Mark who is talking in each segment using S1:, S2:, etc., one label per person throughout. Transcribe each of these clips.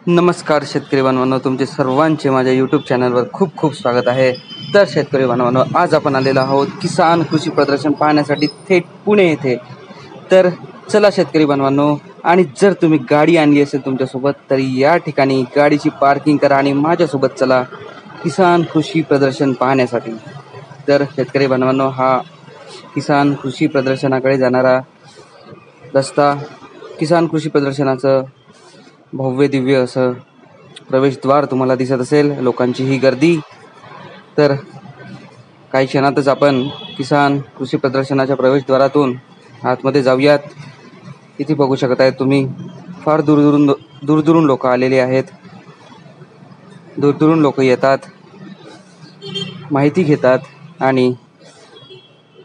S1: नमस्कार शेतकरी बांधवांनो, तुमचे सर्वांचे माझ्या यूट्यूब चॅनलवर खूप खूप स्वागत आहे। तर शेतकरी बांधवांनो, आज आपण आलेलो आहोत किसान कृषी प्रदर्शन पाहण्यासाठी थेट पुणे येथे। तर चला शेतकरी बांधवांनो, आणि जर तुम्ही गाडी आणली असेल तुमच्यासोबत तर या ठिकाणी गाडीची पार्किंग करा आणि माझ्यासोबत चला किसान कृषी प्रदर्शन पाहण्यासाठी। तर शेतकरी बांधवांनो, हा किसान कृषी प्रदर्शनाकडे जाणारा रस्ता, किसान कृषी प्रदर्शनाचं भव्य दिव्य असं प्रवेशद्वार तुम्हाला दिसत असेल, लोकांची ही गर्दी। तर काही क्षणातच आपण किसान कृषी प्रदर्शनाच्या प्रवेशद्वारातून आतमध्ये जाऊयात। इथे बघू शकत आहे तुम्ही, फार दूरदूरून लोक आलेले आहेत। दूरदूरून लोक येतात, माहिती घेतात आणि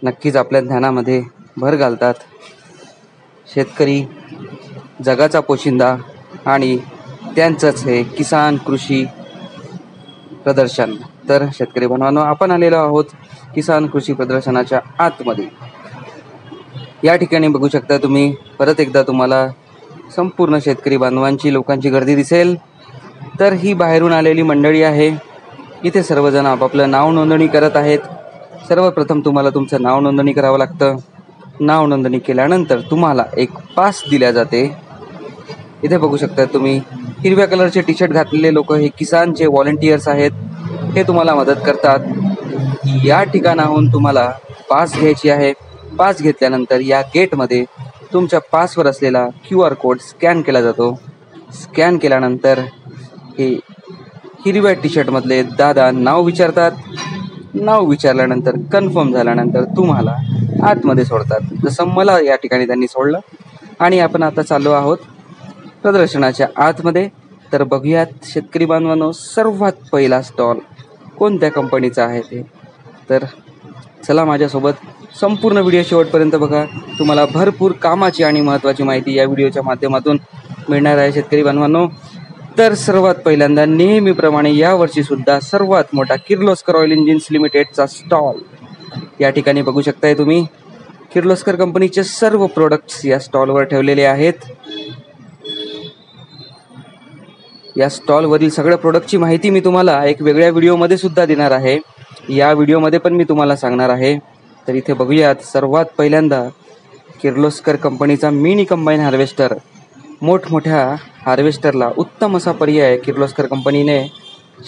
S1: नक्कीच आपल्या ज्ञानामध्ये भर घालतात। शेतकरी जगाचा पोशिंदा आणि त्यांचंच हे किसान कृषी प्रदर्शन। तर शेतकरी बांधवांनो, आपण आलेलो आहोत किसान कृषी प्रदर्शनाच्या आतमध्ये। या ठिकाणी बघू शकता तुम्ही, परत एकदा तुम्हाला संपूर्ण शेतकरी बांधवांची, लोकांची गर्दी दिसेल। तर ही बाहेरून आलेली मंडळी आहे। इथे सर्वजण आपापलं नाव नोंदणी करत आहेत। सर्वप्रथम तुम्हाला तुमचं नाव नोंदणी करावं लागतं। नाव नोंदणी केल्यानंतर तुम्हाला एक पास दिल्या जाते। इथे बघू शकता तुम्ही, हिरव्या कलरचे टी शर्ट घातलेले लोक हे किसानचे व्हॉलंटियर्स आहेत। हे तुम्हाला मदत करतात। या ठिकाणाहून तुम्हाला पास घ्यायची आहे। पास घेतल्यानंतर या गेटमध्ये तुमच्या पासवर असलेला QR कोड स्कॅन केला जातो। स्कॅन केल्यानंतर हे हिरव्या टी शर्टमधले दादा नाव विचारतात। नाव विचारल्यानंतर कन्फर्म झाल्यानंतर तुम्हाला आतमध्ये सोडतात, जसं मला या ठिकाणी त्यांनी सोडलं। आणि आपण आता चाललो आहोत प्रदर्शनाच्या आतमध्ये। तर बघूयात शेतकरी बांधवांनो, सर्वात पहिला स्टॉल कोणत्या कंपनीचा आहे ते। तर चला माझ्यासोबत, संपूर्ण व्हिडिओ शेवटपर्यंत बघा। तुम्हाला भरपूर कामाची आणि महत्त्वाची माहिती या व्हिडिओच्या माध्यमातून मिळणार आहे शेतकरी बांधवांनो। तर सर्वात पहिल्यांदा नेहमीप्रमाणे यावर्षी सुद्धा सर्वात मोठा किर्लोस्कर ऑइल इंजिन्स लिमिटेडचा स्टॉल या ठिकाणी बघू शकताय तुम्ही। किर्लोस्कर कंपनीचे सर्व प्रोडक्ट्स या स्टॉलवर ठेवलेले आहेत। या स्टॉलवरील सगळ्या प्रोडक्टची माहिती मी तुम्हाला एक वेगळ्या व्हिडिओमध्ये सुद्धा देणार आहे। या व्हिडिओमध्ये पण मी तुम्हाला सांगणार आहे। तर इथे बघूयात, सर्वात पहिल्यांदा किर्लोस्कर कंपनीचा मिनी कंबाईन हार्वेस्टर। मोठमोठ्या हार्वेस्टरला उत्तम असा पर्याय किर्लोस्कर कंपनीने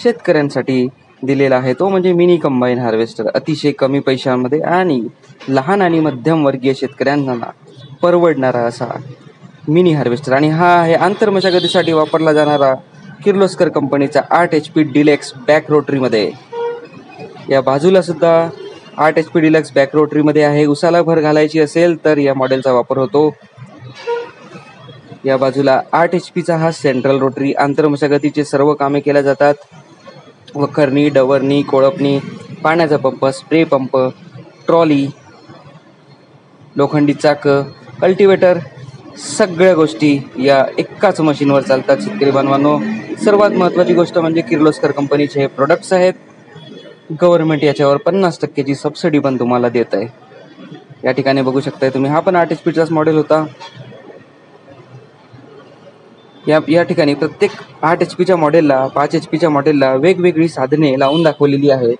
S1: शेतकऱ्यांसाठी दिलेला आहे, तो म्हणजे मिनी कंबाईन हार्वेस्टर। अतिशय कमी पैशांमध्ये आणि लहान आणि मध्यम वर्गीय शेतकऱ्यांना परवडणारा असा मिनी हार्वेस्टर। आणि हा आहे आंतरमशागतीसाठी वापरला जाणारा किर्लोस्कर कंपनीचा 8 HP डिलेक्स बॅक रोटरीमध्ये। या बाजूला सुद्धा 8 HP डिलक्स बॅक रोटरीमध्ये आहे। उसाला भर घालायची असेल तर या मॉडेलचा वापर होतो। या बाजूला 8 HPचा हा सेंट्रल रोटरी, आंतरमशागतीचे सर्व कामे केल्या जातात। वखरणी, डवरणी, कोळपणी, पाण्याचा पंप, स्प्रे पंप, ट्रॉली, लोखंडी चाक, कल्टिवेटर, सगळ्या गोष्टी या एकाच मशीनवर चालतात शेतकरी बांधवांनो। सर्वात महत्त्वाची गोष्ट म्हणजे किर्लोस्कर कंपनीचे हे प्रोडक्ट्स आहेत। गव्हर्नमेंट याच्यावर 50% सबसिडी पण तुम्हाला देत आहे। या ठिकाणी बघू शकताय तुम्ही, हा पण 8 HPचाच मॉडेल होता। या ठिकाणी प्रत्येक 8 HPच्या मॉडेलला, 5 HPच्या मॉडेलला वेगवेगळी साधने लावून दाखवलेली आहेत।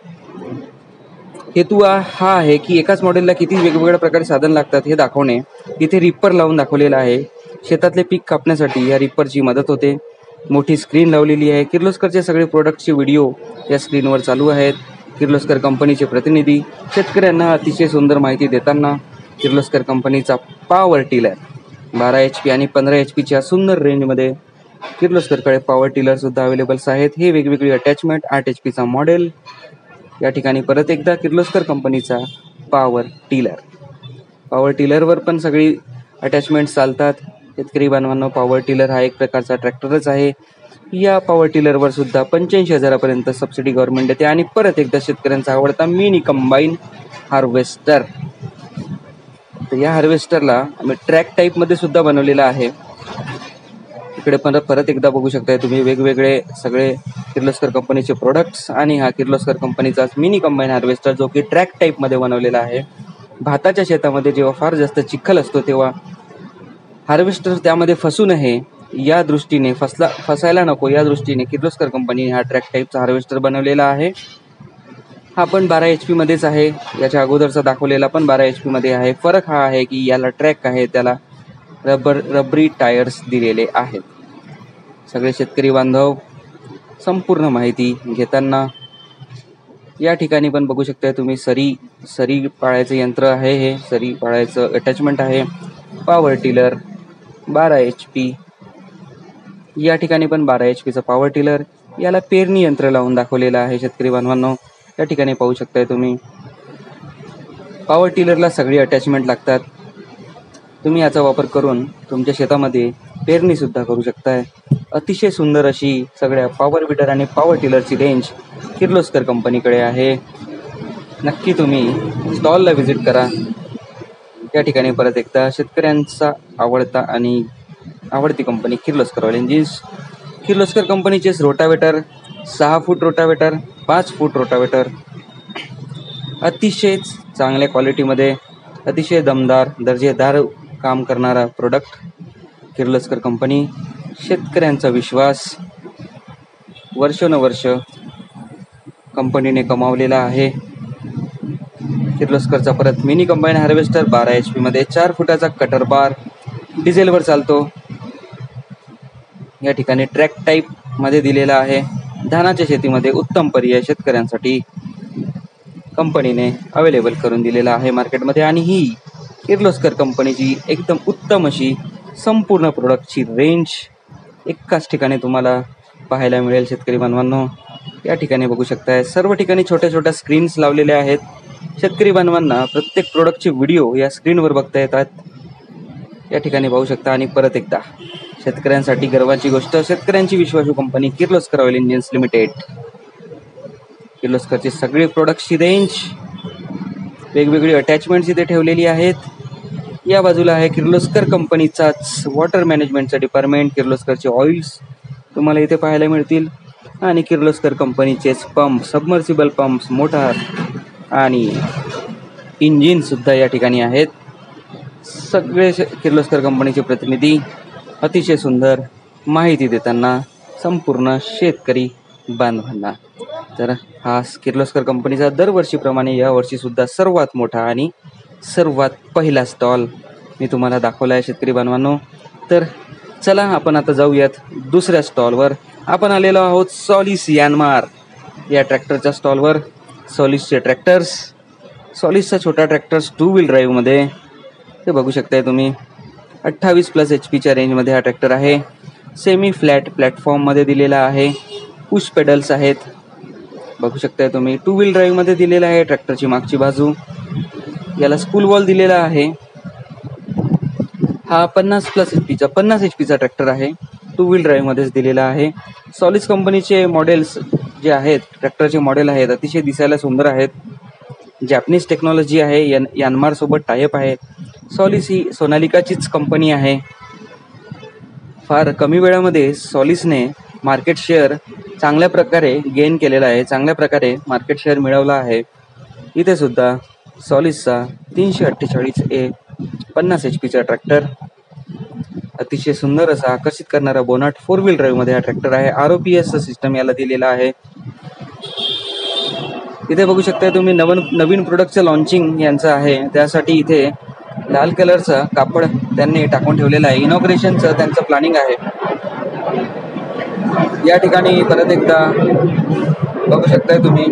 S1: हेतू हा आहे की एकाच मॉडेलला किती वेगवेगळ्या प्रकारे साधन लागतात हे दाखवणे। इथे रिपर लावून दाखवलेला आहे। शेतातले पीक कापण्यासाठी या रिपरची मदत होते। मोठी स्क्रीन लावलेली आहे। किर्लोस्करचे सगळे प्रोडक्टचे व्हिडिओ या स्क्रीनवर चालू आहेत। किर्लोस्कर कंपनीचे प्रतिनिधी शेतकऱ्यांना अतिशय सुंदर माहिती देताना। किर्लोस्कर कंपनीचा पॉवर टिलर 12 HP आणि 15 HPच्या सुंदर रेंजमध्ये किर्लोस्करकडे पॉवर टिलर सुद्धा अवेलेबल्स आहेत। हे वेगवेगळी अटॅचमेंट, 8 HPचा मॉडेल। या ठिकाणी परत एकदा किर्लोस्कर कंपनीचा पॉवर टिलर। पॉवर टिलरवर पण सगळी अटॅचमेंट्स चालतात शेतकरी बांधवांनो। पॉवर टिलर हा एक प्रकारचा ट्रॅक्टरच आहे। या पॉवर टिलरवर सुद्धा 85,000 पर्यंत सबसिडी गव्हर्नमेंट देते। आणि परत एकदा शेतकऱ्यांचा आवडता मिनी कंबाईन हार्वेस्टर। तर या हार्वेस्टरला आम्ही ट्रॅक टाईपमध्ये सुद्धा बनवलेला आहे। इकडे परत एकदा बघू शकताय तुम्ही, वेगवेगळे सगळे किर्लोस्कर कंपनीचे प्रोडक्ट्स आणि हा किर्लोस्कर कंपनीचा मिनी कंबाईन हार्वेस्टर, जो की ट्रॅक टाईपमध्ये बनवलेला आहे। भाताच्या शेतामध्ये जेव्हा फार जास्त चिखल असतो तेव्हा हार्वेस्टर त्यामध्ये फसू नये या दृष्टीने फसायला नको या दृष्टीने किर्लोस्कर कंपनीने हा ट्रॅक टाईपचा हार्वेस्टर बनवलेला आहे. हा पण 12 HP मध्येच आहे. याच्या अगोदरचा दाखवलेला पण 12 HP मध्ये आहे. फरक हा आहे की याला ट्रॅक आहे, त्याला रबरी टायर्स दिलेले आहेत. सगळे शेतकरी बांधव संपूर्ण माहिती घेताना या ठिकाणी पण बघू शकता तुम्ही सरी पाळायचं यंत्र आहे. हे सरी पाळायचं अटॅचमेंट आहे. पॉवर टिलर 12 HP, या ठिकाणी पण 12 HPचा पॉवर टिलर. याला पेरणी यंत्र लावून दाखवलेलं आहे शेतकरी बांधवांनो. या ठिकाणी पाहू शकताय तुम्ही पॉवर टिलरला सगळी अटॅचमेंट लागतात. तुम्ही याचा वापर करून तुमच्या शेतामध्ये पेरणी सुद्धा करू शकताय. अतिशय सुंदर अशी सगळ्या पॉवर विडर आणि पॉवर टिलरची रेंज किर्लोस्कर कंपनीकडे आहे. नक्की तुम्ही स्टॉलला व्हिजिट करा. या ठिकाणी परत एकदा शेतकऱ्यांचा आवडती company Kirloskar oil engines. Kirloskar कंपनीचेच rotavator, 6 foot rotavator, 5 foot rotavator, अतिशय चांगल्या क्वालिटीमध्ये, अतिशय दमदार दर्जेदार काम करणारा प्रोडक्ट किर्लोस्कर कंपनी. शेतकऱ्यांचा विश्वास वर्षोनवर्ष कंपनीने कमावलेला आहे. किर्लोस्करचा परत मिनी कंबाईन हार्वेस्टर 12 HP मध्ये, 4 फुटाचा कटर बार, डिझेलवर चालतो. या ठिकाणी ट्रॅक टाईप मध्ये दिलेला आहे. धानाच्या शेतीमध्ये उत्तम पर्याय शेतकऱ्यांसाठी कंपनीने अवेलेबल करून दिलेला आहे मार्केटमध्ये. आणि ही किर्लोस्कर कंपनीची एकदम उत्तम अशी संपूर्ण प्रोडक्टची रेंज एकाच ठिकाणी तुम्हाला पाहायला मिळेल शेतकरी बांधवांनो. या ठिकाणी बघू शकताय सर्व ठिकाणी छोट्या छोट्या स्क्रीन्स लावलेल्या आहेत. शेतकरी बांधवांना प्रत्येक प्रोडक्टचे व्हिडिओ या स्क्रीनवर बघता येतात. या ठिकाणी पाहू शकता. आणि परत एकदा शेतकऱ्यांसाठी गर्वाची गोष्ट, शेतकऱ्यांची विश्वासू company Kirloskar oil engines limited. किर्लोस्करची सगळी प्रोडक्टची रेंज, वेगवेगळी अटॅचमेंट्स इथे ठेवलेली आहेत. या बाजूला आहे किर्लोस्कर कंपनीचाच वॉटर मॅनेजमेंटचा डिपार्टमेंट. किर्लोस्करचे ऑइल्स तुम्हाला इथे पाहायला मिळतील. आणि किर्लोस्कर कंपनीचेच पंप, सबमर्सिबल पंप्स, मोटार आणि इंजिन सुद्धा या ठिकाणी आहेत. सगळे किर्लोस्कर कंपनीचे प्रतिनिधी अतिशय सुंदर माहिती देताना संपूर्ण शेतकरी बांधवांना. तर हा किर्लोस्कर कंपनीचा दरवर्षीप्रमाणे यावर्षी सुद्धा सर्वात मोठा आणि सर्वात पहिला स्टॉल मी तुम्हाला दाखवला आहे शेतकरी बांधवांनो. तर चला आपण आता जाऊयात दुसऱ्या स्टॉलवर. आपण आलेलो आहोत सॉलिस यानमार या ट्रॅक्टरच्या स्टॉलवर. सॉलिसचे ट्रॅक्टर्स, सॉलिसचा छोटा ट्रॅक्टर्स 2 व्हील ड्राईव्हमध्ये ते बघू शकताय तुम्ही. 28+ HP रेंजमध्ये हा ट्रॅक्टर आहे. सेमी फ्लॅट प्लॅटफॉर्ममध्ये दिलेला आहे. पुश पेडल्स आहेत बघू शकताय तुम्ही. 2 व्हील ड्राईव्हमध्ये दिलेला आहे. ट्रॅक्टरची मागची बाजू, याला स्पूल वॉल दिलेला आहे. हा 50 HP ट्रॅक्टर आहे. 2 व्हील ड्राईव्हमध्येच दिलेला आहे. सॉलिस कंपनीचे मॉडेल्स जे आहेत, ट्रॅक्टरचे मॉडेल आहेत, अतिशय दिसायला सुंदर आहेत. जॅपनीज टेक्नॉलॉजी आहे. यानमार सोबत टायअप आहे. सॉलिस ही सोनालिकाचीच कंपनी आहे. फार कमी वेळामध्ये सॉलिसने मार्केट शेअर चांगल्या प्रकारे गेन केलेला आहे. चांगल्या प्रकारे मार्केट शेअर मिळवला आहे. इथे सुद्धा सॉलिसचा 348A 50 HP ट्रॅक्टर, अतिशय सुंदर असा आकर्षित करणारा बोनाट 4 व्हील ड्राईव्हमध्ये हा ट्रॅक्टर आहे. ROPS सिस्टम याला दिलेला आहे. इथे बघू शकता तुम्ही नवीन प्रोडक्टचं लॉन्चिंग यांचं आहे. त्यासाठी इथे लाल कलरचं कापड त्यांनी टाकून ठेवलेलं आहे. इनॉग्रेशनचं त्यांचं प्लॅनिंग आहे. या ठिकाणी परत एकदा बघू शकताय तुम्ही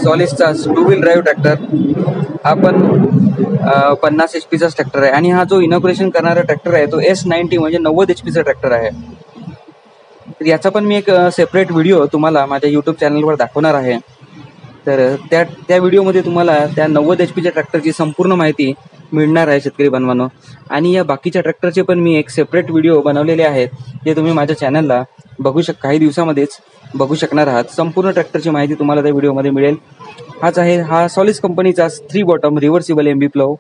S1: सॉलिसचा 2 व्हील ड्राईव्ह ट्रॅक्टर. हा पण 50 HPचाच ट्रॅक्टर आहे. आणि हा जो इनॉग्रेशन करणारा ट्रॅक्टर आहे तो S90 म्हणजे 90 HPचा ट्रॅक्टर आहे. तर याचा पण मी एक सेपरेट व्हिडिओ तुम्हाला माझ्या यूट्यूब चॅनलवर दाखवणार आहे. तर त्या व्हिडिओमध्ये तुम्हाला त्या 90 HPच्या ट्रॅक्टरची संपूर्ण माहिती मिळणार आहे शेतकरी बांधवांनो. आणि या बाकीच्या ट्रॅक्टरचे पण मी एक सेपरेट व्हिडिओ बनवलेले आहेत, जे तुम्ही माझ्या चॅनलला काही दिवसामध्येच बघू शकणार आहात. संपूर्ण ट्रॅक्टरची माहिती तुम्हाला त्या व्हिडिओमध्ये मिळेल. हा सॉलिस कंपनीचा 3 बॉटम रिव्हर्सिबल MB प्लो.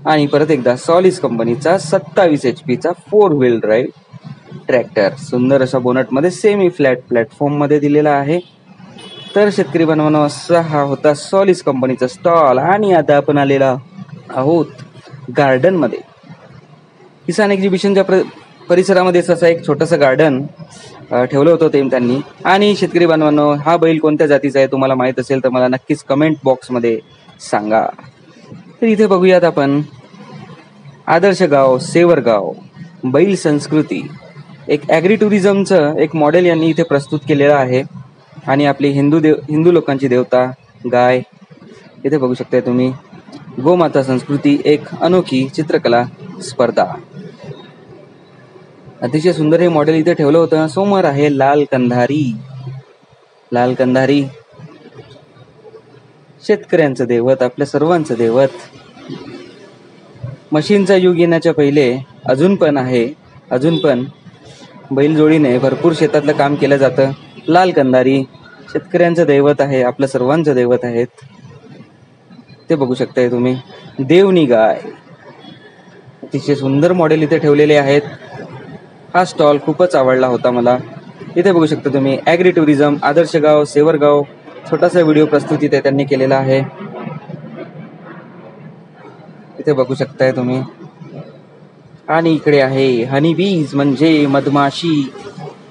S1: आणि परत एकदा सॉलिस कंपनीचा 27 HPचा 4 व्हील ड्राईव्ह ट्रॅक्टर. सुंदर अशा बोनटमध्ये सेमी फ्लॅट प्लॅटफॉर्ममध्ये दिलेला आहे. तर शेतकरी बांधवांनो, असा हा होता सॉलिस कंपनीचा स्टॉल. आणि आता आपण आलेला आहोत गार्डनमध्ये. किसान एक्झिबिशनच्या परिसरामध्येच असं एक छोटंसं गार्डन ठेवलं होतं त्यांनी. आणि शेतकरी बांधवांनो, हा बैल कोणत्या जातीचा आहे तुम्हाला माहीत असेल तर मला नक्कीच कमेंट बॉक्समध्ये सांगा. तर इथे बघूयात आपण आदर्श गाव सेवरगाव बैल संस्कृती, एक ॲग्री टुरिझमचं एक मॉडेल यांनी इथे प्रस्तुत केलेलं आहे. आणि आपली हिंदू लोकांची देवता गाय इथे बघू शकताय तुम्ही. गोमाता संस्कृती, एक अनोखी चित्रकला स्पर्धा. अतिशय सुंदर हे मॉडेल इथे ठेवलं होतं. समोर आहे लाल कंधारी. लाल कंधारी शेतकऱ्यांचं दैवत, आपल्या सर्वांचं दैवत. मशीनचा युग येण्याच्या पहिले अजून पण बैलजोडीने भरपूर शेतातलं काम केलं जातं. लाल कंधारी शेतकऱ्यांचं दैवत आहे, आपल्या सर्वांचं दैवत आहेत. ते बघू शकताय तुम्ही. देवनी गाय, अतिशय सुंदर मॉडेल इथे ठेवलेले आहेत. हा स्टॉल खूपच आवडला होता मला. इथे बघू शकता तुम्ही ॲग्री टुरिझम आदर्श गाव सेवरगाव, छोटासा व्हिडिओ प्रस्तुत इथे त्यांनी केलेला आहे. इथे बघू शकताय तुम्ही. आणि इकडे आहे हनी बीज म्हणजे मधमाशी.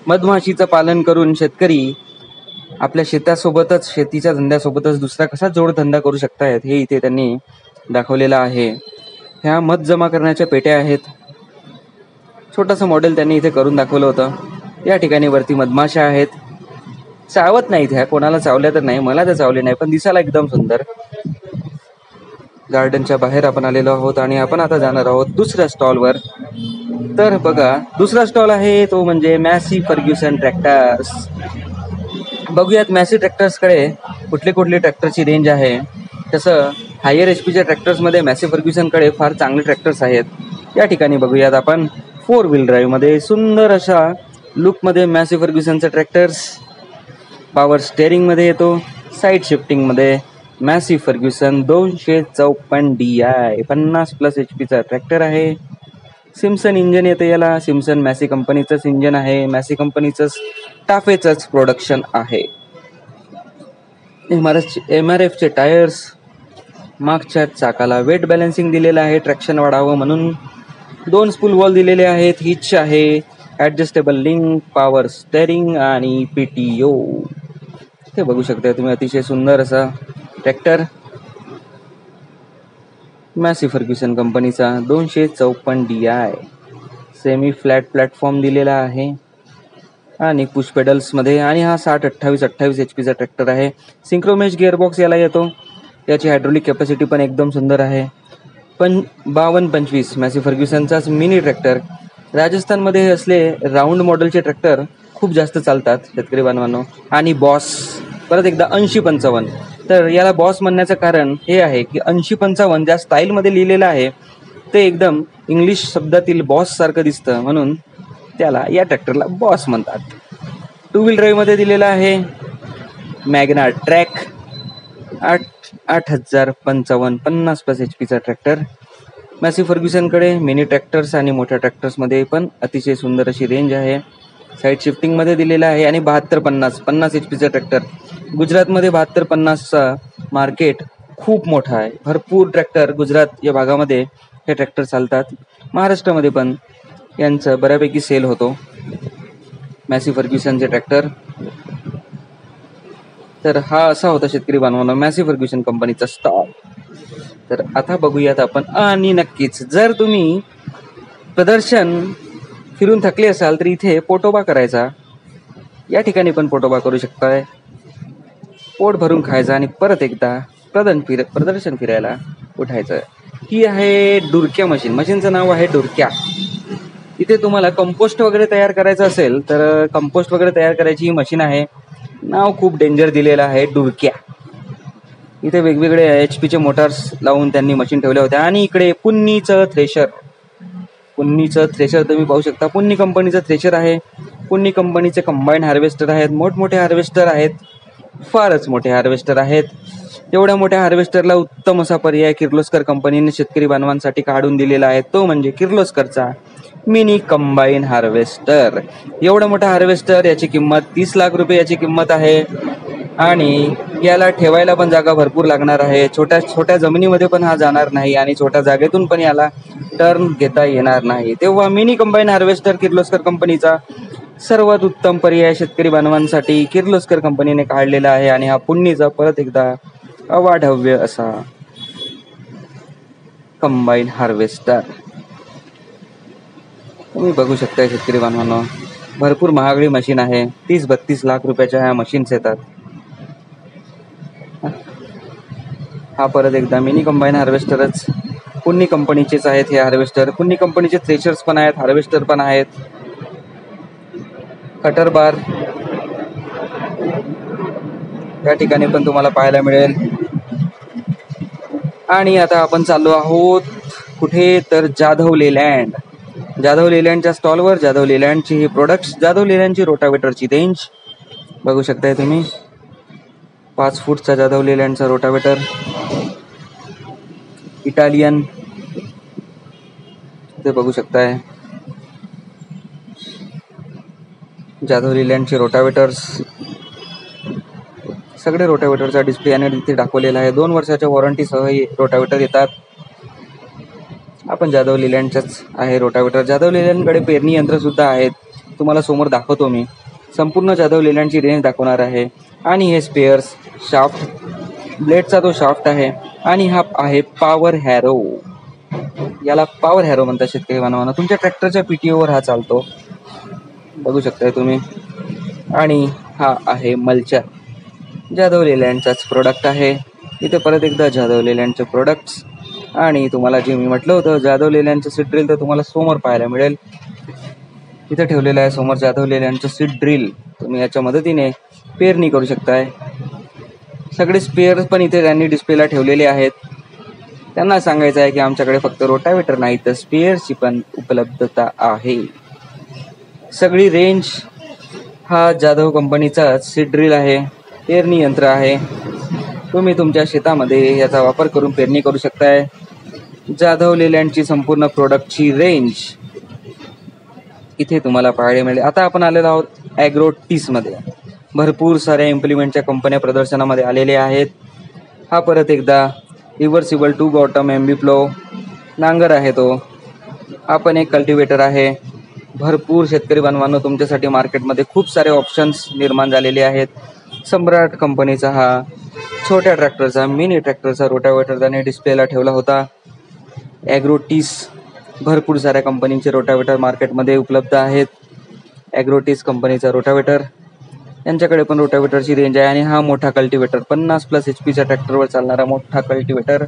S1: मधमाशीचं पालन करून शेतकरी आपल्या शेतासोबतच, शेतीच्या धंद्यासोबतच दुसरा कसा जोडधंदा करू शकतायत हे इथे त्यांनी दाखवलेलं आहे. ह्या मध जमा करण्याच्या पेट्या आहेत. छोटंसं मॉडेल त्यांनी इथे करून दाखवलं होतं. या ठिकाणी वरती मधमाशा आहेत. चावत नाहीत ह्या, कोणाला चावल्या तर नाही, मला तर चावले नाही, पण दिसायला एकदम सुंदर. गार्डनच्या बाहेर आपण आलेलो आहोत आणि आपण आता जाणार आहोत दुसऱ्या स्टॉलवर. तर बघा, दुसरा स्टॉल आहे तो म्हणजे मॅसी फर्ग्युसन ट्रॅक्टर्स. बघूयात मॅसी ट्रॅक्टर्सकडे कुठले ट्रॅक्टरची रेंज आहे. तसं हायर एचपीच्या ट्रॅक्टर्समध्ये मॅसी फर्ग्युसनकडे फार चांगले ट्रॅक्टर्स आहेत. या ठिकाणी बघूयात आपण 4 व्हील ड्राईव्हमध्ये सुंदर अशा लुकमध्ये मॅसी फर्ग्युसनचा ट्रॅक्टर्स. पॉवर स्टेअरिंगमध्ये येतो. साईड शिफ्टिंगमध्ये Massey Ferguson 254 DI 50+ HP tractor आहे. सिम्सन इंजन येते याला. सिम्सन मॅसी कंपनीचंच इंजन आहे. मॅसी कंपनीचंच टाफेचंच प्रोडक्शन आहे. MRFचे टायर्स. मागच्या चाकाला वेट बॅलन्सिंग दिलेलं आहे ट्रॅक्शन वाढावं म्हणून. 2 स्पूल वॉल दिलेले आहेत. हिच आहे. ॲडजस्टेबल लिंक, पॉवर स्टेअरिंग आणि PTO. ते बघू शकता तुम्ही. अतिशय सुंदर असा ट्रॅक्टर मॅसी फर्ग्युसन कंपनीचा 254 DI. सेमी फ्लॅट प्लॅटफॉर्म दिलेला आहे आणि पुश पेडल्समध्ये. आणि हा 60-28 HP ट्रॅक्टर आहे. सिंक्रोमेश गिअरबॉक्स याला येतो. याची हायड्रोलिक कॅपॅसिटी पण एकदम सुंदर आहे. 52-25 मॅसी फर्ग्युसनचाच मिनी ट्रॅक्टर. राजस्थानमध्ये असले राऊंड मॉडेलचे ट्रॅक्टर खूप जास्त चालतात शेतकरी बांधवांनो. आणि बॉस परत एकदा 80-55. तर याला बॉस म्हणण्याचं कारण हे आहे की 80-55 ज्या स्टाईलमध्ये लिहिलेलं आहे ते एकदम इंग्लिश शब्दातील बॉस सारखं दिसतं, म्हणून त्याला या ट्रॅक्टरला बॉस म्हणतात. 2 व्हील ड्राईव्हमध्ये दिलेला आहे. Magna track 8055 50+ HP tractor. Massey फर्ग्युसनकडे मिनी ट्रॅक्टर्स आणि मोठ्या ट्रॅक्टर्समध्ये पण अतिशय सुंदर अशी रेंज आहे. साईड शिफ्टिंगमध्ये दिलेला आहे. आणि 72-50 HP ट्रॅक्टर. गुजरातमध्ये 72-50चा मार्केट खूप मोठा आहे. भरपूर ट्रॅक्टर गुजरात या भागामध्ये हे ट्रॅक्टर चालतात. महाराष्ट्रामध्ये पण यांचं बऱ्यापैकी सेल होतो मॅसी फर्ग्युसनचे ट्रॅक्टर. तर हा असा होता शेतकरी बांधवांनो मॅसी फर्ग्युसन कंपनीचा स्टॉल. तर आता बघूयात आपण. आणि नक्कीच जर तुम्ही प्रदर्शन फिरून थकले असाल तर इथे पोटोबा करायचा. या ठिकाणी पण पोटोबा करू शकताय. पोट भरून खायचा आणि परत एकदा प्रदर्शन फिरायला उठायचं. ही आहे डुरक्या मशीन. मशीनचं नाव आहे डुरक्या. इथे तुम्हाला कंपोस्ट वगैरे तयार करायचं असेल तर कंपोस्ट वगैरे तयार करायची ही मशीन आहे. नाव खूप डेंजर दिलेलं आहे डुरक्या. इथे वेगवेगळे HP मोटार्स लावून त्यांनी मशीन ठेवल्या होत्या. आणि इकडे पुन्नीचं थ्रेशर तुम्ही पाहू शकता. पुन्नी कंपनीचं थ्रेशर आहे. पुन्नी कंपनीचे कंबाईन हार्वेस्टर आहेत. मोठमोठे हार्वेस्टर आहेत. फारच मोठे हार्वेस्टर आहेत. एवढ्या मोठ्या हार्वेस्टरला उत्तम असा पर्याय किर्लोस्कर कंपनीने शेतकरी बांधवांसाठी काढून दिलेला आहे. तो म्हणजे किर्लोस्करचा मिनी कंबाईन हार्वेस्टर. एवढा मोठा हार्वेस्टर, याची किंमत 30 लाख रुपये याची किंमत आहे. आणि याला ठेवायला पण जागा भरपूर लागणार आहे. छोट्या जमिनीमध्ये पण हा जाणार नाही आणि छोट्या जागेतून पण याला टर्न घेता येणार नाही, तेव्हा मिनी कंबाईन हार्वेस्टर किर्लोस्कर कंपनीचा सर्वात उत्तम पर्याय शेतकरी बांधवांसाठी किर्लोस्कर कंपनीने काढलेला आहे. आणि हा पुण्यचा परत एकदा अवाढव्य असा कंबाईन हार्वेस्टर तुम्ही बघू शकता. शेतकरी बांधवांनो, भरपूर महागडी मशीन आहे. 30-32 लाख रुपयाच्या ह्या मशीन्स येतात. हा परत एकदा मिनी कंबाईन हार्वेस्टरच पुण्य कंपनीचेच आहेत हे हार्वेस्टर. पुण्य कंपनीचे थ्रेशर्स पण आहेत, हार्वेस्टर पण आहेत. कटर बार या ठिकाणी पण तुम्हाला पाहायला मिळेल. आणि आता आपण चाललो आहोत कुठे तर जाधव लेलँड. जाधव लेलँडच्या स्टॉलवर जाधव लेलँडची ही प्रोडक्ट्स, जाधव लेलँडची रोटावेटरची रेंज बघू शकताय तुम्ही. 5 फूटचा जाधव लेलँडचा रोटावेटर, इटालियन ते बघू शकताय. जाधव लेलँडचे रोटावेटर्स, सगळे रोटावेटरचा डिस्प्ले आणि इथे दाखवलेला आहे. 2 वर्षाच्या वॉरंटीसह हे रोटावेटर येतात. आपण जाधव लेलँडच्याच आहे रोटावेटर. जाधव लेलँडकडे पेरणी यंत्र सुद्धा आहेत, तुम्हाला समोर दाखवतो मी. संपूर्ण जाधव लेलँडची रेंज दाखवणार आहे. आणि हे स्पेअर्स, शाफ्ट, ब्लेडचा तो शाफ्ट आहे. आणि हा आहे पॉवर हॅरो, याला पॉवर हॅरो म्हणतात शेतकरी बांधवांना. तुमच्या ट्रॅक्टरच्या PTOवर हा चालतो, बघू शकताय तुम्ही. आणि हा आहे मल्चर, जाधव लेलँडचाच प्रोडक्ट आहे. इथे परत एकदा जाधव लेलँडचे प्रोडक्ट्स. आणि तुम्हाला जे मी म्हटलं होतं जाधव लेलँडचं सीड ड्रिल, तर तुम्हाला समोर पाहायला मिळेल. इथे ठेवलेलं आहे समोर जाधव लेलँडचं सीड ड्रिल. तुम्ही याच्या मदतीने पेरणी करू शकताय. सगळे स्पेअर्स पण इथे त्यांनी डिस्प्लेला ठेवलेले आहेत. त्यांना सांगायचं आहे की आमच्याकडे फक्त रोटावेटर नाही तर स्पेअर्सची पण उपलब्धता आहे. सगळी रेंज हा जाधव कंपनीचा सीड ड्रिल आहे, पेरणी यंत्र आहे. तुम्ही तुमच्या शेतामध्ये याचा वापर करून पेरणी करू शकताय. जाधव लेलँडची संपूर्ण प्रोडक्टची रेंज इथे तुम्हाला पाहायला मिळेल. आता आपण आलेलो आहोत ॲग्रोटीसमध्ये. भरपूर साऱ्या इम्प्लिमेंटच्या कंपन्या प्रदर्शनामध्ये आलेल्या आहेत. हा परत एकदा रिव्हर्सिबल 2 बॉटम MB फ्लो नांगर आहे तो. हा पण एक कल्टिवेटर आहे. भरपूर शेतकरी बांधवांनो, तुमच्यासाठी मार्केटमध्ये खूप सारे ऑप्शन्स निर्माण झालेले आहेत. सम्राट कंपनीचा हा छोट्या ट्रॅक्टरचा, मिनी ट्रॅक्टरचा रोटावेटर त्याने डिस्प्लेला ठेवला होता. ॲग्रोटीस, भरपूर साऱ्या कंपनीचे रोटावेटर मार्केटमध्ये उपलब्ध आहेत. ॲग्रोटीस कंपनीचा रोटावेटर, यांच्याकडे पण रोटावेटरची रेंज आहे. आणि हा मोठा कल्टिवेटर, 50+ HP ट्रॅक्टरवर चालणारा मोठा cultivator,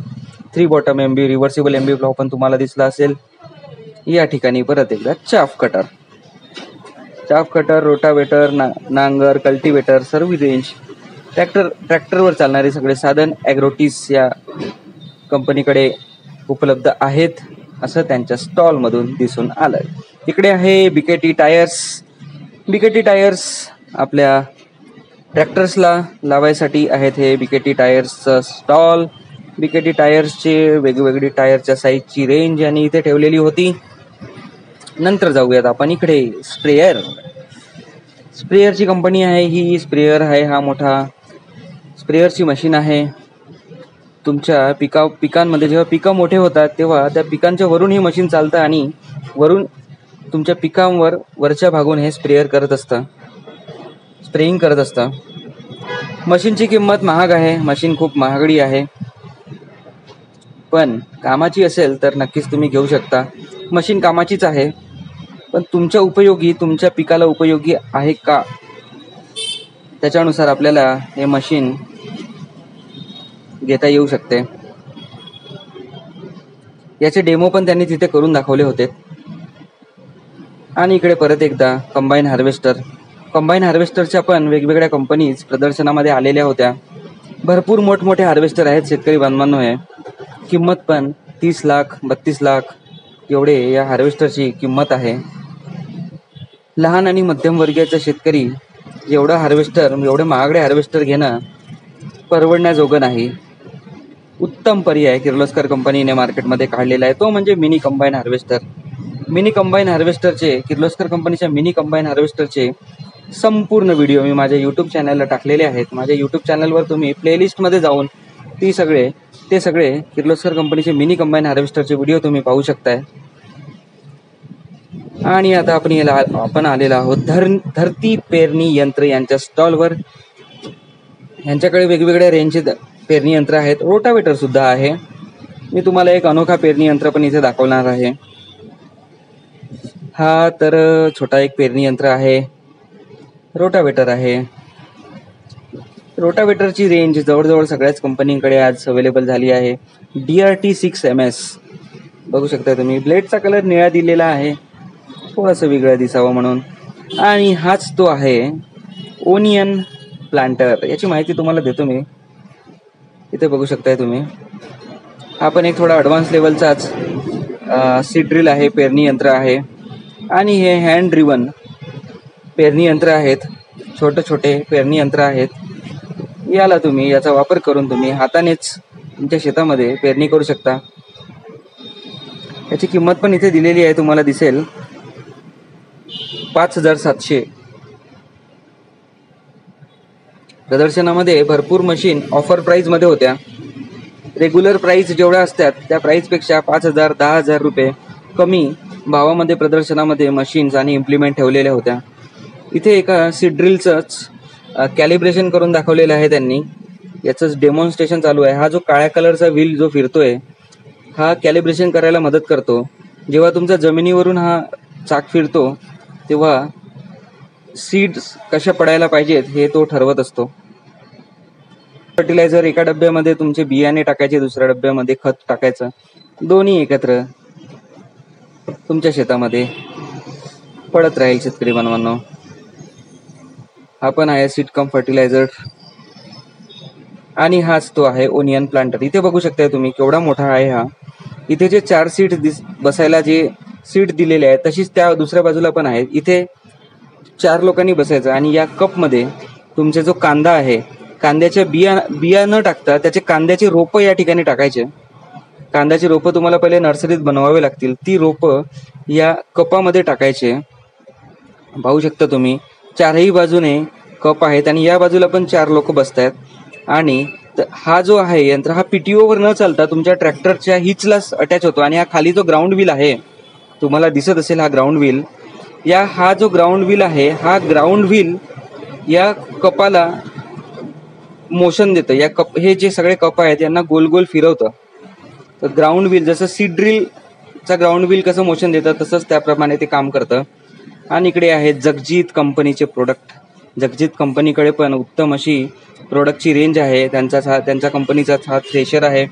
S1: 3 bottom MB reversible MB flow पण तुम्हाला दिसला असेल. या ठिकाणी परत एकदा चाफ कटर, रोटावेटर, नांगर, कल्टिवेटर, सर्व रेंज, ट्रॅक्टरवर चालणारे सगळे साधन ॲग्रोटीस या कंपनीकडे उपलब्ध आहेत, असं त्यांच्या स्टॉलमधून दिसून आलं. इकडे आहे BKT टायर्स. BKT टायर्स आपल्या ट्रॅक्टर्सला लावायसाठी आहेत हे BKT टायर्सचं स्टॉल. BKT टायर्सचे वेगवेगळी टायरच्या साईजची रेंज आणि इथे ठेवलेली होती. नंतर जाऊयात आपण इकडे स्प्रेअरची कंपनी आहे ही. स्प्रेअर आहे, हा मोठा स्प्रेअरची मशीन आहे. तुमच्या पिकांमध्ये जेव्हा पिकं मोठे होतात तेव्हा त्या पिकांच्या वरून ही मशीन चालतं आणि वरून तुमच्या पिकांवर वरच्या भागून हे स्प्रेइंग करत असतं. मशीनची किंमत महाग आहे, मशीन खूप महागडी आहे, पण कामाची असेल तर नक्कीच तुम्ही घेऊ शकता. मशीन कामाचीच आहे, पण तुमच्या पिकाला उपयोगी आहे का, त्याच्यानुसार आपल्याला हे मशीन घेता येऊ शकते. याचे डेमो पण त्यांनी तिथे करून दाखवले होते. आणि इकडे परत एकदा कंबाईन हार्वेस्टरच्या पण वेगवेगळ्या कंपनीज प्रदर्शनामध्ये आलेल्या होत्या. भरपूर मोठमोठे हार्वेस्टर आहेत शेतकरी बांधवांनो. आहे किंमत पण 30 लाख 32 लाख एवढे या हार्वेस्टरची किंमत आहे. लहान आणि मध्यमवर्गीय शेतकरी एवढे महागडे हार्वेस्टर घेणं परवडण्याजोगं नाही. उत्तम पर्याय किर्लोस्कर कंपनीने मार्केटमध्ये काढलेला आहे तो म्हणजे मिनी कंबाईन हार्वेस्टर. किर्लोस्कर कंपनीच्या मिनी कंबाईन हार्वेस्टरचे संपूर्ण व्हिडिओ मी माझ्या यूट्यूब चॅनलला टाकलेले आहेत. माझ्या यूट्यूब चॅनलवर तुम्ही प्लेलिस्टमध्ये जाऊन ती सगळे ते सगळे किर्लोस्कर कंपनीचे मिनी कंबाईन हार्वेस्टरचे व्हिडिओ तुम्ही पाहू शकताय. आणि आता आपण आलेलो आहोत धरती पेरणी यंत्र यांच्या स्टॉलवर. यांच्याकडे वेगवेगळ्या रेंजचे पेरणी यंत्र आहेत. रोटावेटर सुद्धा आहे. मी तुम्हाला एक अनोखा पेरणी यंत्र पण इथे दाखवणार आहे. हा तर छोटा एक पेरणी यंत्र आहे. रोटावेटर आहे. रोटावेटरची रेंज जवळजवळ सगळ्याच कंपनीकडे आज अवेलेबल झाली आहे. DRT 6MS बघू शकता तुम्ही. ब्लेडचा कलर निळा दिलेला आहे, थोडासा वेगळा दिसावा म्हणून. आणि हाच तो आहे ओनियन प्लांटर. याची माहिती तुम्हाला देतो मी. इथे बघू शकताय तुम्ही. हा पण एक थोडा ॲडव्हान्स लेवलचाच सीड ड्रिल आहे, पेरणी यंत्र आहे. आणि हे हँड ड्रिवन पेरणी यंत्र आहेत. छोटे पेरणी यंत्र आहेत. याचा वापर करून तुम्ही हातानेच तुमच्या शेतामध्ये पेरणी करू शकता. याची किंमत पण इथे दिलेली आहे, तुम्हाला दिसेल 5700. प्रदर्शनामध्ये भरपूर मशीन ऑफर प्राइस मध्ये होत्या. रेग्युलर प्राइस जेवढ्या असतात त्या प्राइसपेक्षा 5000 10,000 रुपये कमी भावामध्ये प्रदर्शनामध्ये मशीन्स आणि इम्प्लिमेंट ठेवलेल्या होत्या. इथे एका सीड ड्रिलचंच कॅलिब्रेशन करून दाखवलेलं आहे त्यांनी. याचंच डेमॉन्स्ट्रेशन चालू आहे. हा जो काळ्या कलरचा व्हील जो फिरतोय हा कॅलिब्रेशन करायला मदत करतो. जेव्हा तुमचा जमिनीवरून हा चाक फिरतो तेव्हा सीड्स कशा पडायला पाहिजेत हे तो ठरवत असतो. फर्टिलायझर एका डब्यामध्ये तुमचे बियाणे टाकायचे, दुसऱ्या डब्यामध्ये खत टाकायचं. दोन्ही एकत्र तुमच्या शेतामध्ये पडत राहील शेतकरी बांधवांनो. हा पण आहे सीडकम फर्टिलायझर. आणि हाच तो आहे ओनियन प्लांटर. इथे बघू शकताय तुम्ही केवढा मोठा आहे हा. इथे जे 4 सीट बसायला जे सीट दिलेले आहेत तशीच त्या दुसऱ्या बाजूला पण आहेत. इथे 4 लोकांनी बसायचं. आणि या कपमध्ये तुमचे जो कांदा आहे, कांद्याच्या बिया न टाकता त्याचे कांद्याचे रोपं या ठिकाणी टाकायचे. कांद्याची रोपं तुम्हाला पहिले नर्सरीत बनवावे लागतील. ती रोपं या कपामध्ये टाकायचे. पाहू शकता तुम्ही 4ही बाजूने कप आहेत आणि या बाजूला पण 4 लोक बसतायत. आणि हा जो आहे यंत्र हा PTO वर न चालता तुमच्या ट्रॅक्टरच्या हिचला अटॅच होतो. आणि हा खाली जो ग्राउंड व्हील आहे तुम्हाला दिसत असेल, हा ग्राउंड व्हील. हा जो ग्राउंड व्हील आहे, हा ग्राउंड व्हील या कपाला मोशन देतं. हे जे सगळे कप आहेत यांना गोल गोल फिरवतं. तर ग्राउंड व्हील जसं सीड ड्रिलचा ग्राउंड व्हील कसं मोशन देतं तसंच त्याप्रमाणे ते काम करतं. आणि इकडे आहे जगजीत कंपनीचे प्रोडक्ट. जगजीत कंपनीकडे पण उत्तम अशी प्रोडक्टची रेंज आहे. त्यांच्या कंपनीचा हा थ्रेशर आहे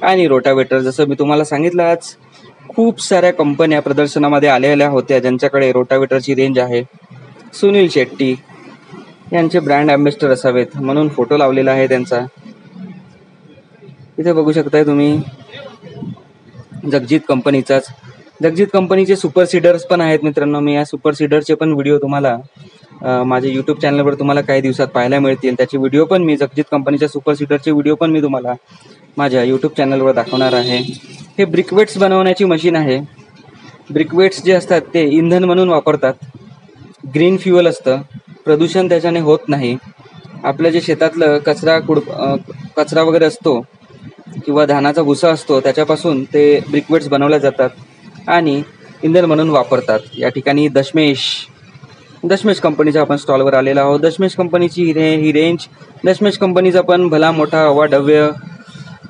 S1: आणि रोटावेटर. जसं मी तुम्हाला सांगितलं, आज खूप साऱ्या कंपन्या प्रदर्शनामध्ये आलेल्या होत्या ज्यांच्याकडे रोटावेटरची रेंज आहे. सुनील शेट्टी यांचे ब्रँड ॲम्बॅसेडर असावेत म्हणून फोटो लावलेला आहे त्यांचा. इथे बघू शकताय तुम्ही जगजीत कंपनीचाच. जगजीत कंपनीचे सुपर सीडर्स पण आहेत मित्रांनो. मी या सुपर सीडरचे पण व्हिडिओ तुम्हाला माझ्या यूट्यूब चॅनलवर तुम्हाला काही दिवसात पाहायला मिळतील. त्याचे व्हिडिओ पण मी जगजीत कंपनीच्या सुपर सीडरचे व्हिडिओ पण मी तुम्हाला माझ्या यूट्यूब चॅनलवर दाखवणार आहे. हे ब्रिकवेट्स बनवण्याची मशीन आहे. ब्रिकवेट्स जे असतात ते इंधन म्हणून वापरतात. ग्रीन फ्युअल असतं. प्रदूषण त्याच्याने होत नाही. आपलं जे शेतातलं कचरा वगैरे असतो किंवा धानाचा भुसा असतो त्याच्यापासून ते ब्रिकवेट्स बनवल्या जातात आणि इंधन म्हणून वापरतात. या ठिकाणी दशमेश कंपनीचा आपण स्टॉलवर आलेला आहोत. दशमेश कंपनीची ही रेंज. दशमेश कंपनीचा पण भला मोठा अवाढव्य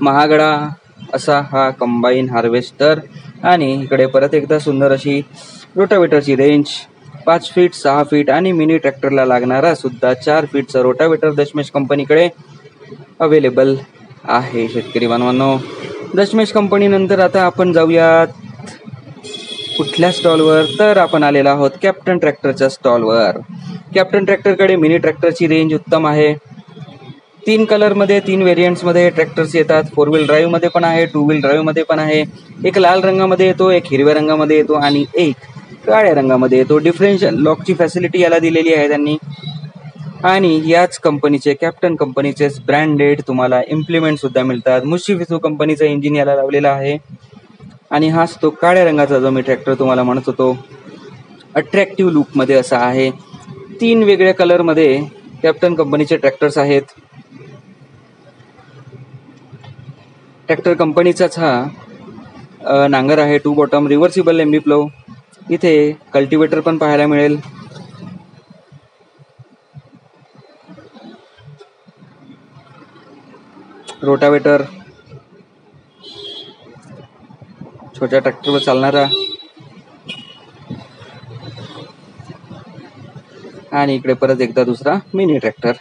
S1: महागडा असा हा कंबाईन हार्वेस्टर. आणि इकडे परत एकदा सुंदर अशी रोटावेटरची रेंज. 5 फीट 6 फीट आणि मिनी ट्रॅक्टरला लागणारा सुद्धा 4 फीटचा रोटावेटर दशमेश कंपनीकडे अवेलेबल आहे. शेतकरी बांधवांनो, दशमेश कंपनी नंतर आता आपण जाऊयात कुठल्या स्टॉलवर, तर आपण आलेला आहोत कॅप्टन ट्रॅक्टरच्या स्टॉलवर. कॅप्टन ट्रॅक्टरकडे मिनी ट्रॅक्टरची रेंज उत्तम आहे. 3 कलरमध्ये 3 व्हेरियंट्समध्ये ट्रॅक्टर्स येतात. 4 व्हील ड्राईव्ह मध्ये पण आहे, 2 व्हील ड्राईव्ह मध्ये पण आहे. एक लाल रंगामध्ये येतो, एक हिरव्या रंगामध्ये येतो आणि एक काळ्या रंगामध्ये येतो. डिफरन्शियल लॉकची फॅसिलिटी याला दिलेली आहे त्यांनी. आणि याच कंपनीचे कॅप्टन कंपनीचे ब्रँडेड तुम्हाला इम्प्लिमेंट सुद्धा मिळतात. मुशिफिसू कंपनीचा इंजिन याला लावलेला आहे. आणि हाच तो काळ्या रंगाचा जो मी ट्रॅक्टर तुम्हाला म्हणत होतो, अट्रॅक्टिव्ह लुकमध्ये असा आहे. 3 वेगळ्या कलरमध्ये कॅप्टन कंपनीचे ट्रॅक्टर्स आहेत. ट्रॅक्टर कंपनीचाच हा नांगर आहे, 2 बॉटम रिव्हर्सिबल एम्बी प्लो. इथे कल्टिवेटर पण पाहायला मिळेल. रोटावेटर, छोट्या ट्रॅक्टरवर चालणारा. आणि इकडे परत एकदा दुसरा मिनी ट्रॅक्टर.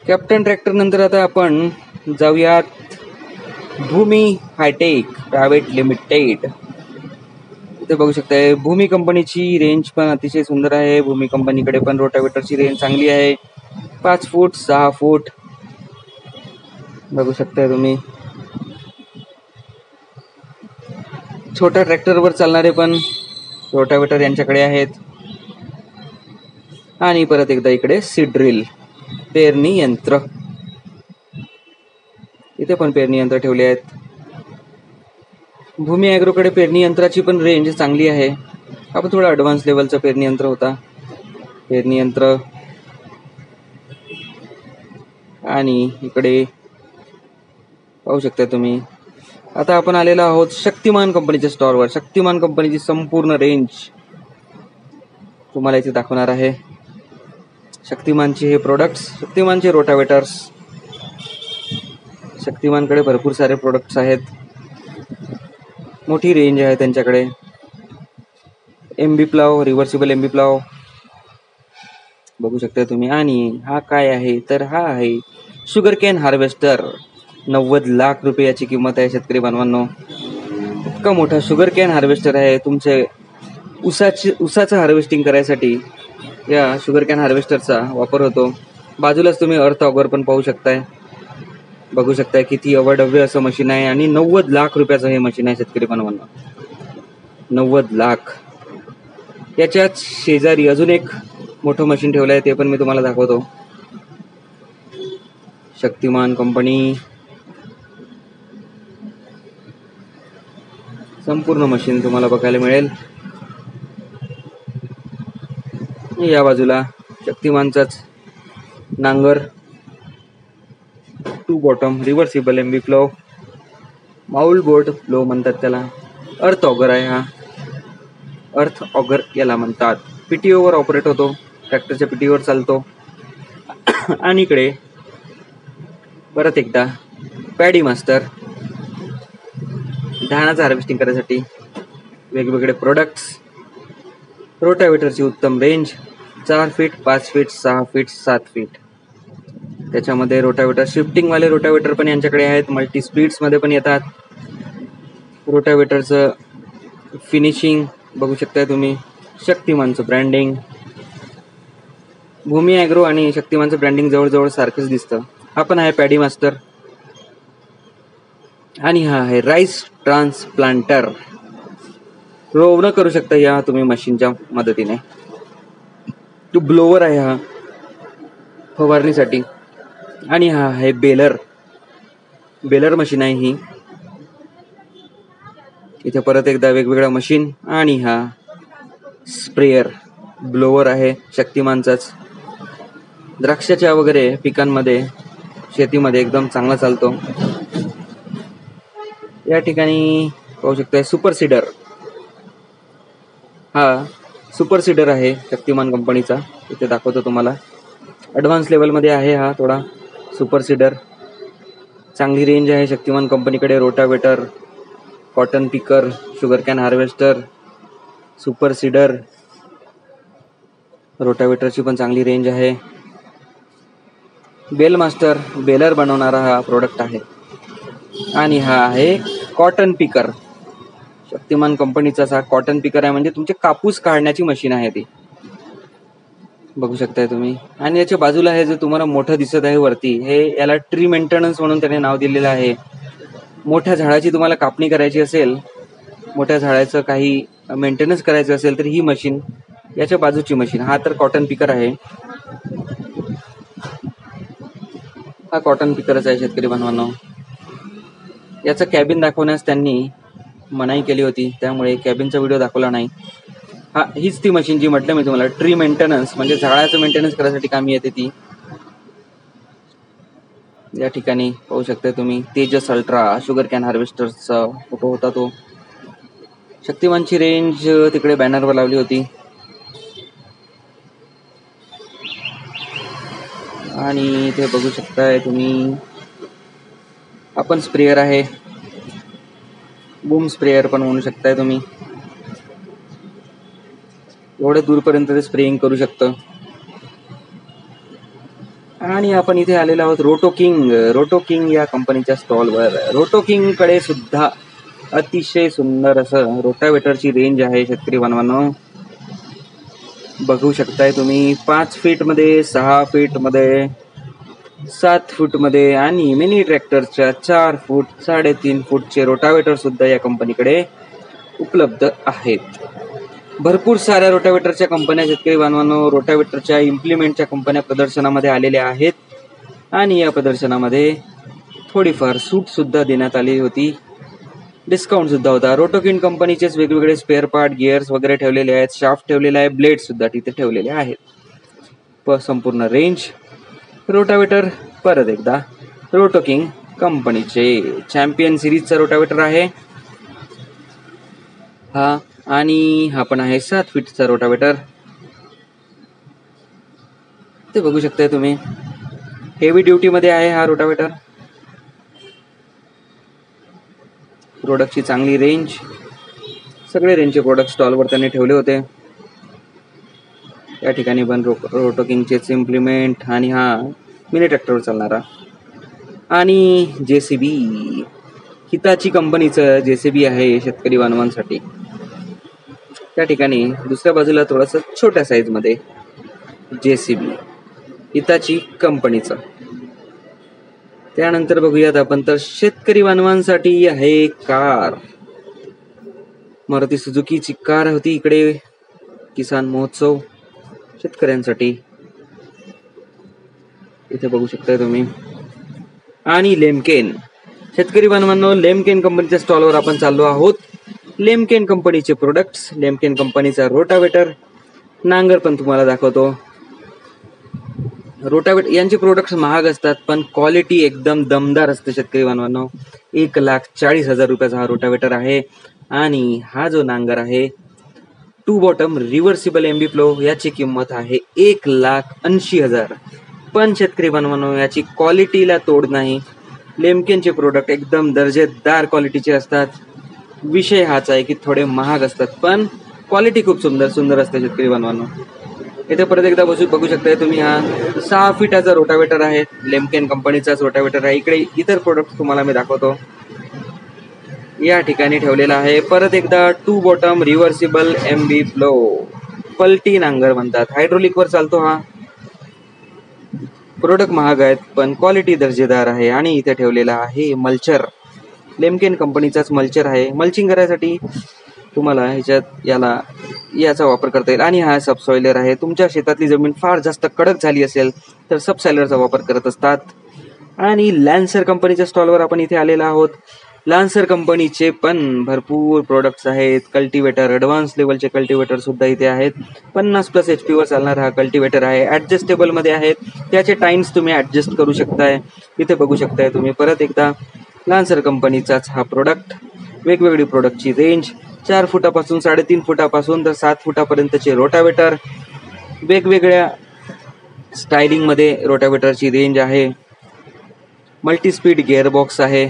S1: कॅप्टन ट्रॅक्टर नंतर आता आपण जाऊयात भूमी हायटेक प्रायव्हेट लिमिटेड. इथे बघू शकताय भूमी कंपनीची रेंज पण अतिशय सुंदर आहे. भूमी कंपनीकडे पण रोटावेटरची रेंज चांगली आहे. 5 फूट 6 फूट बघू शकताय तुम्ही. छोट्या ट्रॅक्टरवर चालणारे पण रोटावेटर यांच्याकडे आहेत. आणि परत एकदा इकडे सीड ड्रिल पेरणी यंत्र. इथे पण पेरणी यंत्र ठेवले आहेत. भूमी ॲग्रोकडे पेरणी यंत्राची पण रेंज चांगली आहे. आपण थोडा ॲडव्हान्स लेवलचं पेरणी यंत्र होता. पेरणी यंत्र आणि इकडे पाहू शकता तुम्ही. आता आपण आलेलो आहोत शक्तिमान कंपनीच्या स्टॉरवर. शक्तिमान कंपनीची संपूर्ण रेंज तुम्हाला इथे दाखवणार आहे. शक्तिमानचे हे प्रोडक्ट्स, शक्तिमानचे रोटावेटर्स. शक्तिमानकडे भरपूर सारे प्रोडक्ट्स आहेत. मोठी रेंज आहे त्यांच्याकडे. Aamby plough, reversible Aamby plough बघू शकता तुम्ही. आणि हा काय आहे तर हा आहे शुगर कॅन हार्वेस्टर. 90 लाख रुपये याची किंमत आहे शेतकरी बांधवांनो. इतका मोठा शुगर कॅन हार्वेस्टर आहे. तुमचे ऊसाचं हार्वेस्टिंग करायसाठी या शुगर कॅन हार्वेस्टरचा वापर होतो. बाजूलाच तुम्ही अर्थ ऑगर पण पाहू शकताय. बघू शकताय किती अवाढव्य असं मशीन आहे. आणि 90 लाख रुपयाचं हे मशीन आहे शेतकरी बांधवांनो. 90 लाख. याच्याच शेजारी अजून एक मोठं मशीन ठेवलं आहे, ते पण मी तुम्हाला दाखवतो. शक्तिमान कंपनी संपूर्ण मशीन तुम्हाला बघायला मिळेल. या बाजूला शक्तिमानचाच नांगर, 2 बॉटम रिव्हर्सिबल एम्बी प्लो, माउल बोर्ड प्लो म्हणतात त्याला. अर्थ ऑगर आहे हा. अर्थ ऑगर याला म्हणतात. पीटीओवर ऑपरेट होतो. ट्रॅक्टरच्या पीटीओवर चालतो. आणि इकडे परत एकदा पॅडी मास्टर. धानाचं हार्वेस्टिंग करण्यासाठी वेगवेगळे प्रोडक्ट्स. रोटावेटरची उत्तम range 4 feet 5 feet 6 feet 7 feet. त्याच्यामध्ये रोटावेटर शिफ्टिंगवाले रोटावेटर पण यांच्याकडे आहेत. मल्टी स्पीड्समध्ये पण येतात. रोटावेटरचं फिनिशिंग बघू शकताय तुम्ही. शक्तिमानचं ब्रँडिंग. भूमी ॲग्रो आणि शक्तिमानचं ब्रँडिंग जवळजवळ सारखंच दिसतं. हा पण आहे पॅडी मास्टर. आणि हा आहे राईस ट्रान्सप्लांटर. रोवणं करू शकता या तुम्ही मशीनच्या मदतीने. तो ब्लोवर आहे हा फवारणीसाठी. आणि हा आहे बेलर. बेलर मशीन आहे ही. इथे परत एकदा वेगवेगळ्या मशीन. आणि हा स्प्रेयर ब्लोवर आहे शक्तिमानचाच. द्राक्षाच्या वगैरे पिकांमध्ये शेतीमध्ये एकदम चांगला चालतो. या ठिकाणी पाहू शकता सुपर सीडर. हा सुपर सीडर आहे शक्तिमान कंपनीचा. इथे दाखवतो तुम्हाला. ॲडव्हान्स लेवलमध्ये आहे हा थोडा सुपर सीडर. चांगली रेंज आहे शक्तिमान कंपनीकडे. Rotavator, cotton picker, sugar cane harvester, super seeder. रोटावेटरची पण चांगली रेंज आहे. बेल मास्टर बेलर बनवणारा हा प्रोडक्ट आहे. आणि हा आहे कॉटन पिकर. शक्तिमान कंपनीचाच हा कॉटन पिकर आहे. म्हणजे तुमचे कापूस काढण्याची मशीन आहे ती. बघू शकताय तुम्ही. आणि याच्या बाजूला हे जे तुम्हाला मोठं दिसत आहे वरती, हे याला ट्री मेंटेनन्स म्हणून त्याने नाव दिलेलं आहे. मोठ्या झाडाची तुम्हाला कापणी करायची असेल, मोठ्या झाडाचं काही मेंटेनन्स करायचं असेल तर ही मशीन, याच्या बाजूची मशीन. हा तर कॉटन पिकर आहे. हा कॉटन पिकरच आहे शेतकरी बांधवांनो. याचं कॅबिन दाखवण्यास त्यांनी मनाई केली होती, त्यामुळे कॅबिनचा व्हिडिओ दाखवला नाही. हा हीच ती मशीन जी म्हटलं मी तुम्हाला ट्री मेंटेनन्स, म्हणजे झाडाचं मेंटेनन्स करायसाठी कामी येते ती. या ठिकाणी पाहू शकता तुम्ही तेजस अल्ट्रा शुगर कॅन हार्वेस्टरचा फोटो होता तो. शक्तिमानची रेंज तिकडे बॅनरवर लावली होती. आणि इथे बघू शकताय तुम्ही आपण स्प्रेअर आहे, बूम स्प्रेअर पण म्हणू शकताय तुम्ही. एवढ्या दूरपर्यंत ते स्प्रेइंग करू शकतं. आणि आपण इथे आलेलो आहोत रोटो किंग या कंपनीच्या स्टॉलवर. रोटो किंग कडे सुद्धा अतिशय सुंदर असं रोटावेटरची रेंज आहे. शेतकरी बांधवांनो बघू शकताय तुम्ही 5 फीट मध्ये, 6 फीट मध्ये, 7 फूट मध्ये आणि मिनी ट्रॅक्टरच्या 4 फूट 3.5 फूटचे रोटावेटर सुद्धा या कंपनीकडे उपलब्ध आहेत. भरपूर साऱ्या रोटावेटरच्या कंपन्या शेतकरी बांधवांनो रोटावेटरच्या इम्प्लिमेंटच्या कंपन्या प्रदर्शनामध्ये आलेल्या आहेत. आणि या प्रदर्शनामध्ये थोडीफार सूट सुद्धा देण्यात आली होती, डिस्काउंट सुद्धा होता. रोटोकिन कंपनीचेच वेगवेगळे स्पेअर पार्ट, गिअर्स वगैरे ठेवलेले आहेत, शाफ्ट ठेवलेला आहे, ब्लेड सुद्धा तिथे ठेवलेले आहेत. संपूर्ण रेंज रोटावेटर परत एकदा रोटोकिंग कंपनीचे चॅम्पियन सिरीजचा रोटावेटर आहे हा. आणि हा पण आहे 7 फीटचा रोटावेटर. ते बघू शकताय तुम्ही हेवी ड्युटी मध्ये आहे हा रोटावेटर. प्रोडक्टची चांगली रेंज, सगळे रेंजचे प्रोडक्ट स्टॉलवर त्यांनी ठेवले होते. या ठिकाणी पण रोटोकिंगचेच इम्प्लिमेंट आणि हा मिनी ट्रॅक्टरवर चालणारा आणि JCB हिताची कंपनीचं JCB आहे शेतकरी बांधवांसाठी. त्या ठिकाणी दुसऱ्या बाजूला थोडस छोट्या साईज मध्ये JCB हिताची कंपनीचं. त्यानंतर बघूयात आपण तर शेतकरी बांधवांसाठी आहे कार. मारुती सुझुकीची कार होती इकडे. किसान महोत्सव शेतकऱ्यांसाठी इथे बघू शकताय तुम्ही. आणि लेमकेन शेतकरी बांधवांनो लेमकेन कंपनीच्या स्टॉलवर आपण चाललो आहोत. लेमकेन कंपनीचे प्रोडक्ट्स, लेमकेन कंपनीचा रोटावेटर, नांगर पण तुम्हाला दाखवतो. रोटावेटर यांचे प्रोडक्ट्स महाग असतात पण क्वालिटी एकदम दमदार असते शेतकरी बांधवांनो. 1,40,000 रुपयाचा हा रोटावेटर आहे. आणि हा जो नांगर आहे 2 बॉटम रिव्हर्सिबल MB फ्लो याची किंमत आहे 1,80,000. पण शेतकरी बांधवांनो याची क्वालिटीला तोड नाही. लेमकेनचे प्रोडक्ट एकदम दर्जेदार क्वालिटीचे असतात. विषय हाच आहे की थोडे महाग असतात पण क्वालिटी खूप सुंदर असते शेतकरी बांधवांनो. इथे परत एकदा बघू शकताय तुम्ही हा 6 फीटाचा रोटावेटर आहे. लेमकेन कंपनीचाच रोटावेटर आहे. इकडे इतर प्रोडक्ट तुम्हाला मी दाखवतो. या ठिकाणी ठेवलेला आहे परत एकदा 2 बॉटम रिव्हर्सिबल MB फ्लो पलटी नांगर म्हणतात. हायड्रोलिक वर चालतो हा. प्रोडक्ट महाग आहेत पण क्वालिटी दर्जेदार आहे. आणि इथे ठेवलेला आहे मल्चर. लेमकेन कंपनीचाच मल्चर आहे. मल्चिंग करायसाठी तुम्हाला याचा वापर करता येईल. आणि हा सबसॉइलर आहे. तुमच्या शेतातली जमीन फार जास्त कडक झाली असेल तर सबसॉइलरचा वापर करत असतात. आणि लॅन्सर कंपनीच्या स्टॉलवर आपण इथे आलेला आहोत. लॅन्सर कंपनीचे पण भरपूर प्रोडक्ट्स आहेत. कल्टिवेटर, ॲडव्हान्स लेवलचे कल्टिवेटर सुद्धा इथे आहेत. 50+ HP वर चालणारा हा कल्टिवेटर आहे. ॲडजस्टेबल मध्ये आहेत. त्याचे टाइम्स तुम्ही ॲडजस्ट करू शकताय. इथे बघू शकताय तुम्ही परत एकदा लॅन्सर कंपनीचाच हा प्रोडक्ट. वेगवेगळी प्रोडक्टची रेंज 4 फुटापासून 3.5 फुटापासून तर 7 फुटापर्यंतचे रोटावेटर. वेगवेगळ्या स्टायलिंग मध्ये रोटावेटरची रेंज आहे. मल्टीस्पीड गिअरबॉक्स आहे.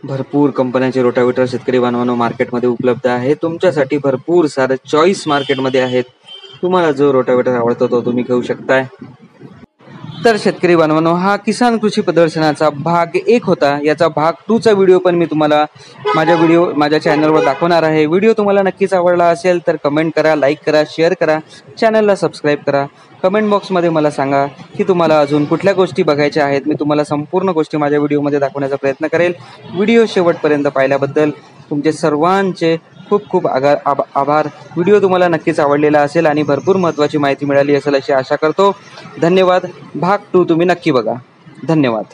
S1: भरपूर कंपन्यांचे रोटावेटर शेतकरी बांधवांनो मार्केटमध्ये उपलब्ध आहे. तुमच्यासाठी भरपूर सारे चॉईस मार्केटमध्ये आहेत. तुम्हाला जो रोटावेटर आवडतो तो तुम्ही घेऊ शकताय. तर शेतकरी बांधवांनो हा किसान कृषी प्रदर्शनाचा भाग 1 होता. याचा भाग 2 चा व्हिडिओ पण मी तुम्हाला माझ्या चॅनलवर दाखवणार आहे. व्हिडिओ तुम्हाला नक्कीच आवडला असेल तर कमेंट करा, लाईक करा, शेअर करा, चॅनलला सबस्क्राईब करा. कमेंट बॉक्समध्ये मला सांगा की तुम्हाला अजून कुठल्या गोष्टी बघायच्या आहेत. मी तुम्हाला संपूर्ण गोष्टी माझ्या व्हिडिओमध्ये दाखवण्याचा प्रयत्न करेल. व्हिडिओ शेवटपर्यंत पाहिल्याबद्दल तुमचे सर्वांचे खूप खूप आभार. व्हिडिओ तुम्हाला नक्कीच आवडलेला असेल आणि भरपूर महत्त्वाची माहिती मिळाली असेल अशी आशा करतो. धन्यवाद. भाग 2 तुम्ही नक्की बघा. धन्यवाद.